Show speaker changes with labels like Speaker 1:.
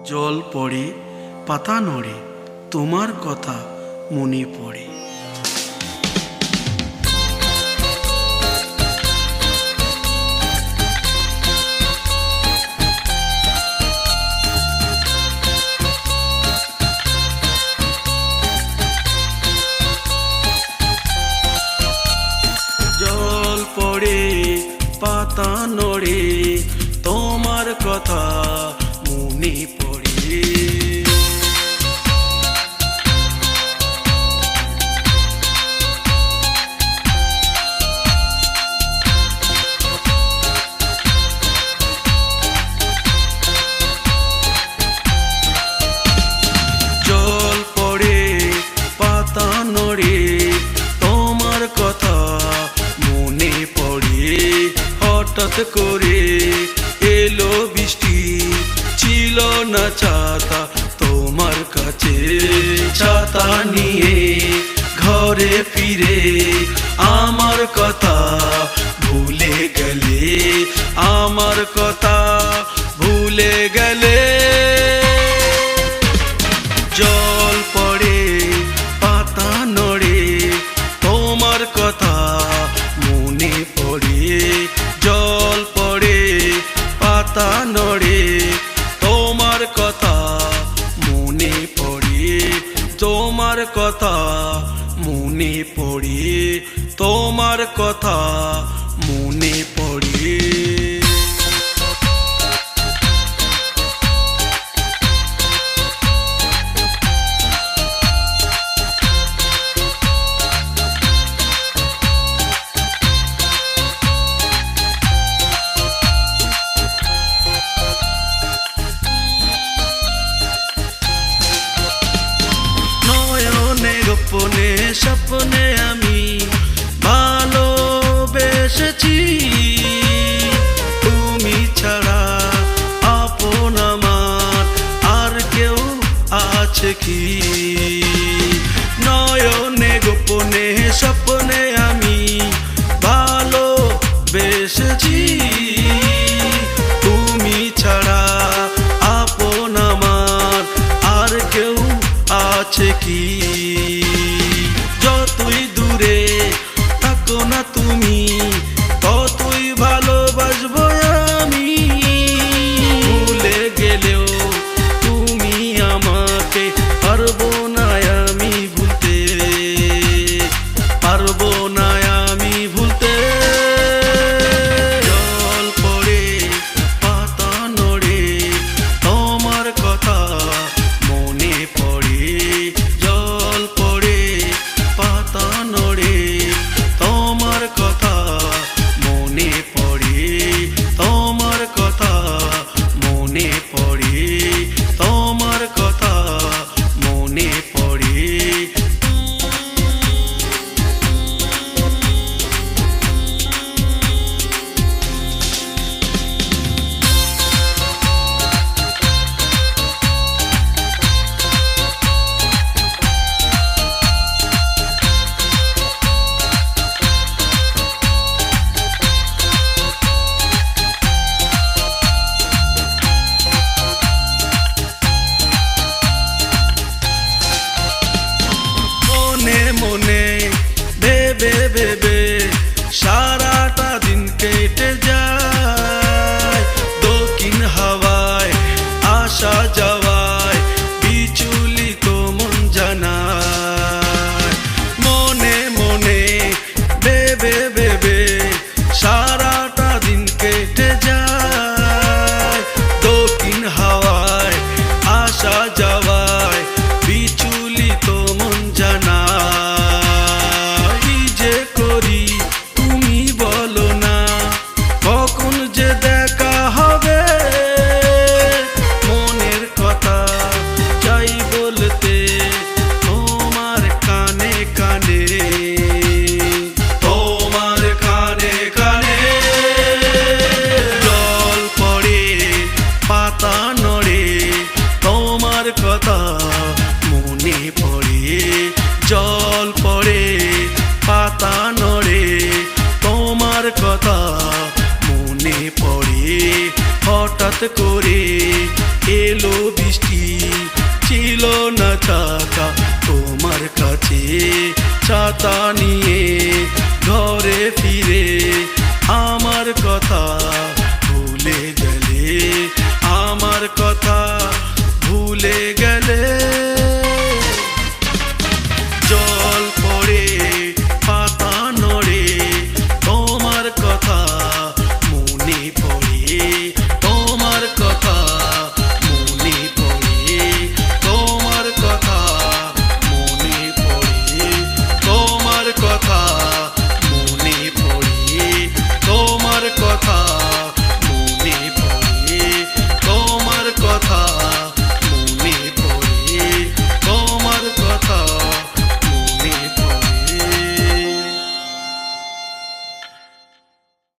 Speaker 1: জল পড়ে পাতা নড়ে তোমার কথা মনে পড়ে। জল পড়ে পাতা নড়ে তোমার কথা মনে পড়ে। জল পড়ে পাতা নড়ে তোমার কথা মনে পড়ে। হঠাৎ করে এলো বৃষ্টি, ছিল না ছাতা তোমার কাছে। ছাতা নিয়ে ঘরে ফিরে আমার কথা ভুলে গেলে, আমার কথা ভুলে গেলে। জল পড়ে পাতা নড়ে তোমার কথা মনে পড়ে। জল পড়ে পাতা নড়ে তোমার কথা মনে পড়ে। তোমার কথা মনে পড়ে, তোমার কথা মনে পড়ে। গোপনে স্বপ্নে আমি ভালোবেসেছি, তুমি ছাড়া আপন আমার আর কেউ আছে কি? নয়নে গোপনে স্বপ্নে আমি ভালোবেসেছি, তুমি ছাড়া আপন আমার আর কেউ আছে কি? যতই দূরে থাকো না তুমি ততই ভালোবাসবো আমি। ভুলে গেলেও তুমি আমাকে পারবো না আমি ভুলতে, পারবো না আমি ভুলতে। জল পড়ে পাতা নড়ে তোমার কথা মনে পড়ে। জল পড়ে পাতা নড়ে তোমার কথা মনে পড়ে। তোমার কথা মনে পড়ে, তোমার কথা মনে পড়ে। মনে ভেবে ভেবে সারাটা দিন কেটে যায়। দক্ষিণ হাওয়ায় আসা যাওয়ায় বিচলিত মন জানায়। মনে মনে ভেবে ভেবে সারাটা দিন কেটে যায়। দক্ষিণ হাওয়ায় আসা যাওয়ায় বিচলিত মন জানায়। কথা মনে পড়ে। জল পড়ে পাতা নড়ে তোমার কথা মনে পড়ে। হঠাৎ করে এলো বৃষ্টি, ছিল না ছাতা তোমার কাছে। ছাতা নিয়ে ঘরে ফিরে আমার কথা ভুলে